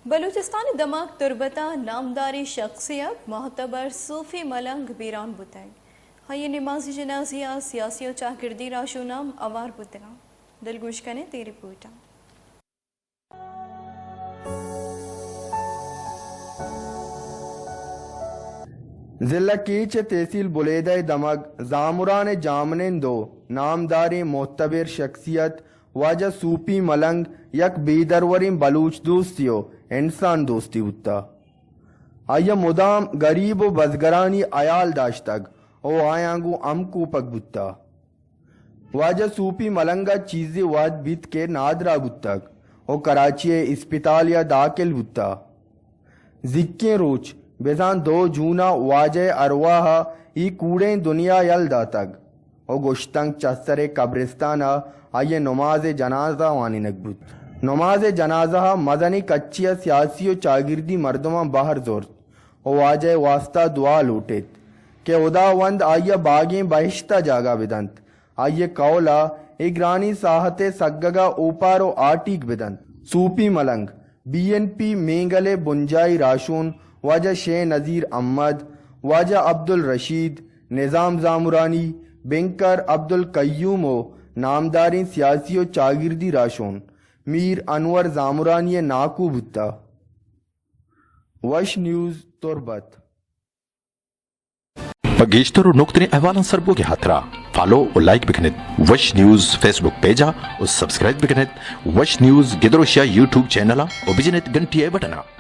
بلوچستان دماغ تربتا نامداری شخصیت معتبر صوفی ملنگ بیران بتائیں ہائی نمازی جنازیہ سیاسی و چاہگردی راشو نام اوار بتنا دلگوش کنے تیری پوٹا ضلع کیچ تحصیل بلیدہ دمگ زامران جامنن دو نامداری معتبر شخصیت واجہ سوپی ملنگ یک بیدرورین بلوچ دوستیو انسان دوستی ہوتا آیا مدام غریب و بزگرانی عیال داشتگ او آیانگو ام کوپک بتا واجہ سوپی ملنگا چیزی واد بیت کے نادرا بتگ او کراچی اسپتال یا داخل بتا زکیں روچ بیزان 2 جونا واجہ ارواح ای کوڑیں دنیا یل داتگ او گشتنگ چسر قبرستانا آئیے نماز جنازہ وانی نکبت نماز جنازہ مدنی کچیا سیاسی و چاگردی مردمہ باہر زورت او واجہ واسطہ دعا لوٹیت کہ ادا وند آئیے باغیں بہشتہ جاگا بدنت آئیے کولا اگرانی ساحت سگگا اوپارو آٹیک بدنت سوپی ملنگ BNP مینگلے بنجائی راشون واجہ شہ نذیر احمد واجہ عبد الرشید نظام زامرانی بنکر عبد القیوم و نامداری سیاسی و چاگردی راشون میر انور زامرانی ناکو بتا وش نیوز تربت بگیشتر و نقطنی احوالان سربوگی حترا فالو و لائک بکنید وش نیوز فیس بک پیجا و سبسکرائب بکنید وش نیوز گدروشیا یوٹیوب چینلا و بجنید گنٹی بٹنا